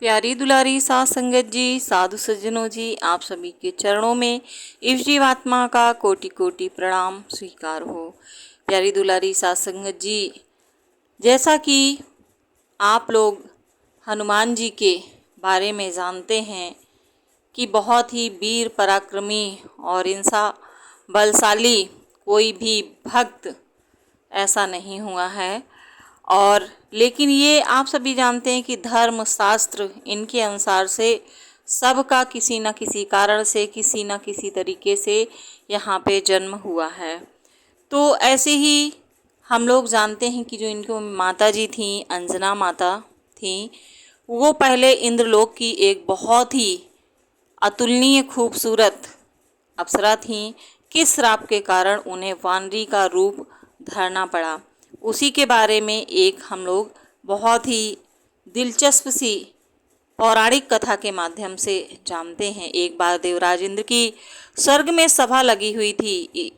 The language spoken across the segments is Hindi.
प्यारी दुलारी साध संगत जी, साधु सज्जनों जी, आप सभी के चरणों में इस जीवात्मा का कोटि कोटि प्रणाम स्वीकार हो। प्यारी दुलारी साध संगत जी, जैसा कि आप लोग हनुमान जी के बारे में जानते हैं कि बहुत ही वीर पराक्रमी और इंसा बलशाली कोई भी भक्त ऐसा नहीं हुआ है। और लेकिन ये आप सभी जानते हैं कि धर्म शास्त्र इनके अनुसार से सबका किसी न किसी कारण से किसी न किसी तरीके से यहाँ पे जन्म हुआ है। तो ऐसे ही हम लोग जानते हैं कि जो इनको माता जी थी, अंजना माता थी, वो पहले इंद्रलोक की एक बहुत ही अतुलनीय खूबसूरत अप्सरा थीं। किस श्राप के कारण उन्हें वानरी का रूप धरना पड़ा, उसी के बारे में एक हम लोग बहुत ही दिलचस्प सी पौराणिक कथा के माध्यम से जानते हैं। एक बार देवराज इंद्र की स्वर्ग में सभा लगी हुई थी।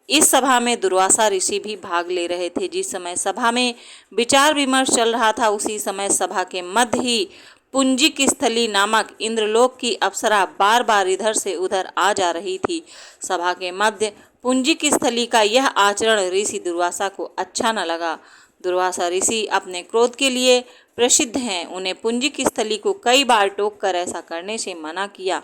इस सभा में दुर्वासा ऋषि भी भाग ले रहे थे। जिस समय सभा में विचार विमर्श चल रहा था, उसी समय सभा के मध्य ही पुंजिक स्थली नामक इंद्रलोक की अप्सरा बार बार इधर से उधर आ जा रही थी। सभा के मध्य पुंजिक स्थली का यह आचरण ऋषि दुर्वासा को अच्छा न लगा। दुर्वासा ऋषि अपने क्रोध के लिए प्रसिद्ध हैं। उन्हें पुंजिक स्थली को कई बार टोक कर ऐसा करने से मना किया,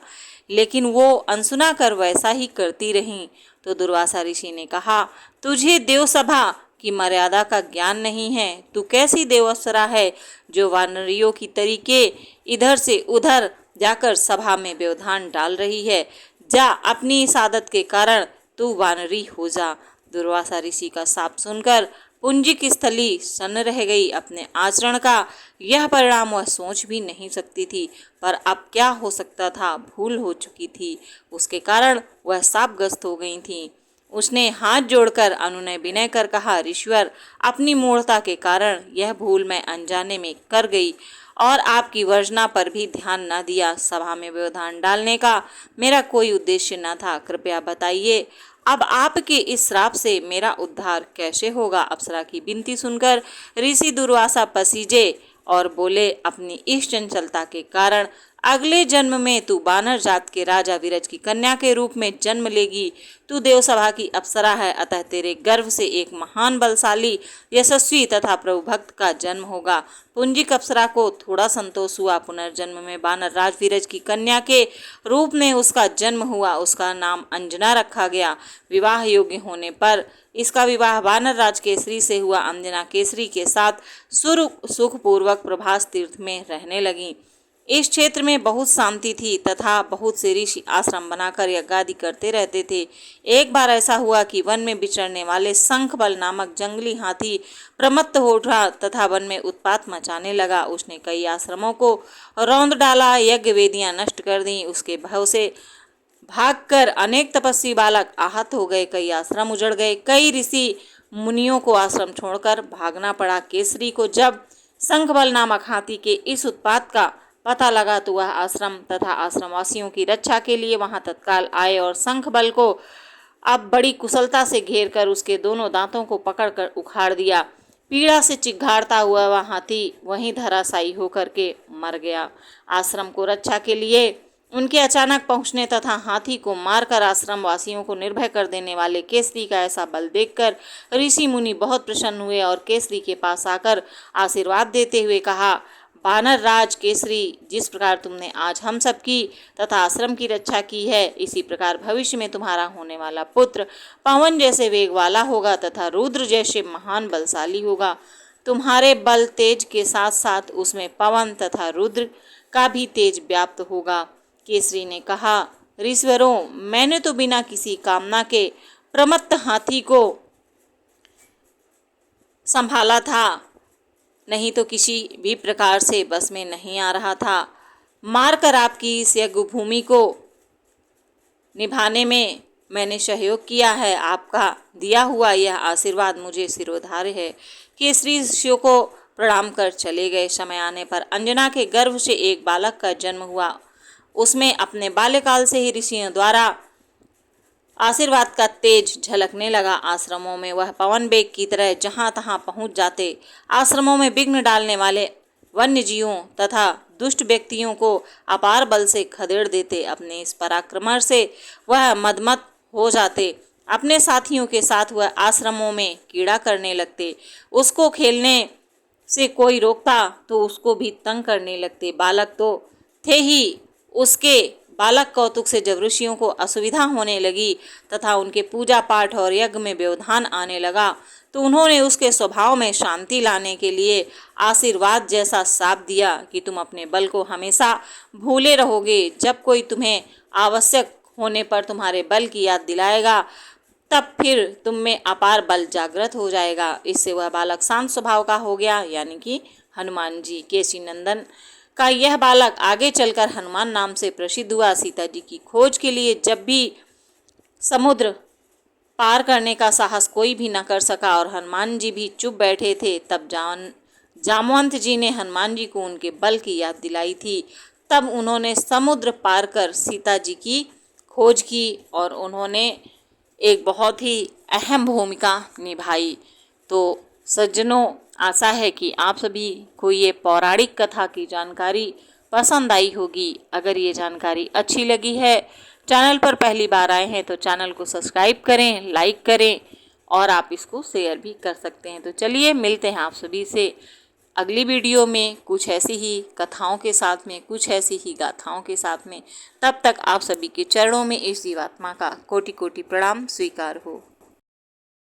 लेकिन वो अनसुना कर वैसा ही करती रहीं। तो दुर्वासा ऋषि ने कहा, तुझे देवसभा की मर्यादा का ज्ञान नहीं है। तू कैसी देवअप्सरा है जो वानरियों की तरीके इधर से उधर जाकर सभा में व्यवधान डाल रही है। जा, अपनी इस आदत के कारण तू वानरी हो जा। दुर्वासा ऋषि का शाप सुनकर पुंजिक स्थली सन्न रह गई। अपने आचरण का यह परिणाम वह सोच भी नहीं सकती थी, पर अब क्या हो सकता था, भूल हो चुकी थी। उसके कारण वह शापग्रस्त हो गई थी। उसने हाथ जोड़कर अनुनय विनय कर कहा, ऋषिवर, अपनी मूढ़ता के कारण यह भूल मैं अनजाने में कर गई और आपकी वर्जना पर भी ध्यान न दिया। सभा में व्यवधान डालने का मेरा कोई उद्देश्य न था। कृपया बताइए, अब आपके इस श्राप से मेरा उद्धार कैसे होगा। अप्सरा की विनती सुनकर ऋषि दुर्वासा पसीजे और बोले, अपनी इस चंचलता के कारण अगले जन्म में तू बानर जात के राजा विरज की कन्या के रूप में जन्म लेगी। तू देवसभा की अप्सरा है, अतः तेरे गर्भ से एक महान बलशाली यशस्वी तथा प्रभु भक्त का जन्म होगा। पुंजिक अप्सरा को थोड़ा संतोष हुआ। पुनर्जन्म में बानर राज विरज की कन्या के रूप में उसका जन्म हुआ। उसका नाम अंजना रखा गया। विवाह योग्य होने पर इसका विवाह वानर राज केसरी से हुआ। अंजना केसरी के साथ सुखपूर्वक प्रभास तीर्थ में रहने लगी। इस क्षेत्र में बहुत शांति थी तथा बहुत से ऋषि आश्रम बनाकर यज्ञादि करते रहते थे। एक बार ऐसा हुआ कि वन में विचरने वाले शंखबल नामक जंगली हाथी प्रमत्त हो उठा तथा वन में उत्पात मचाने लगा। उसने कई आश्रमों को रौंद डाला, यज्ञ वेदियां नष्ट कर दी। उसके भय से भागकर अनेक तपस्वी बालक आहत हो गए। कई आश्रम उजड़ गए। कई ऋषि मुनियों को आश्रम छोड़कर भागना पड़ा। केसरी को जब शंखबल नामक हाथी के इस उत्पात का पता लगा तो वह आश्रम तथा आश्रमवासियों की रक्षा के लिए वहां तत्काल आए और शंखबल को अब बड़ी कुशलता से घेर कर उसके दोनों दांतों को पकड़कर उखाड़ दिया। पीड़ा से चिघाड़ता हुआ वह हाथी वहीं धराशायी होकर के मर गया। आश्रम को रक्षा के लिए उनके अचानक पहुंचने तथा हाथी को मारकर आश्रम वासियों को निर्भय कर देने वाले केसरी का ऐसा बल देखकर ऋषि मुनि बहुत प्रसन्न हुए और केसरी के पास आकर आशीर्वाद देते हुए कहा, वानर राज केसरी, जिस प्रकार तुमने आज हम सब की तथा आश्रम की रक्षा की है, इसी प्रकार भविष्य में तुम्हारा होने वाला पुत्र पवन जैसे वेग वाला होगा तथा रुद्र जैसे महान बलशाली होगा। तुम्हारे बल तेज के साथ साथ उसमें पवन तथा रुद्र का भी तेज व्याप्त होगा। केसरी ने कहा, ऋषिवरों, मैंने तो बिना किसी कामना के प्रमत्त हाथी को संभाला था, नहीं तो किसी भी प्रकार से बस में नहीं आ रहा था। मारकर आपकी इस यज्ञ भूमि को निभाने में मैंने सहयोग किया है। आपका दिया हुआ यह आशीर्वाद मुझे सिरोधार्य है। केसरी ऋषियों को प्रणाम कर चले गए। समय आने पर अंजना के गर्भ से एक बालक का जन्म हुआ। उसमें अपने बाल्यकाल से ही ऋषियों द्वारा आशीर्वाद का तेज झलकने लगा। आश्रमों में वह पवन वेग की तरह जहां तहां पहुंच जाते। आश्रमों में विघ्न डालने वाले वन्य जीवों तथा दुष्ट व्यक्तियों को अपार बल से खदेड़ देते। अपने इस पराक्रम से वह मदमत हो जाते। अपने साथियों के साथ वह आश्रमों में कीड़ा करने लगते। उसको खेलने से कोई रोकता तो उसको भी तंग करने लगते। बालक तो थे ही, उसके बालक कौतुक से जब ऋषियों को असुविधा होने लगी तथा उनके पूजा पाठ और यज्ञ में व्यवधान आने लगा तो उन्होंने उसके स्वभाव में शांति लाने के लिए आशीर्वाद जैसा शाप दिया कि तुम अपने बल को हमेशा भूले रहोगे। जब कोई तुम्हें आवश्यक होने पर तुम्हारे बल की याद दिलाएगा तब फिर तुम में अपार बल जागृत हो जाएगा। इससे वह बालक शांत स्वभाव का हो गया, यानी कि हनुमान जी। केसी नंदन का यह बालक आगे चलकर हनुमान नाम से प्रसिद्ध हुआ। सीता जी की खोज के लिए जब भी समुद्र पार करने का साहस कोई भी न कर सका और हनुमान जी भी चुप बैठे थे, तब जामवंत जी ने हनुमान जी को उनके बल की याद दिलाई थी। तब उन्होंने समुद्र पार कर सीता जी की खोज की और उन्होंने एक बहुत ही अहम भूमिका निभाई। तो सज्जनों, आशा है कि आप सभी को ये पौराणिक कथा की जानकारी पसंद आई होगी। अगर ये जानकारी अच्छी लगी है, चैनल पर पहली बार आए हैं तो चैनल को सब्सक्राइब करें, लाइक करें और आप इसको शेयर भी कर सकते हैं। तो चलिए मिलते हैं आप सभी से अगली वीडियो में कुछ ऐसी ही कथाओं के साथ में, कुछ ऐसी ही गाथाओं के साथ में। तब तक आप सभी के चरणों में इस जीवात्मा का कोटि कोटि प्रणाम स्वीकार हो।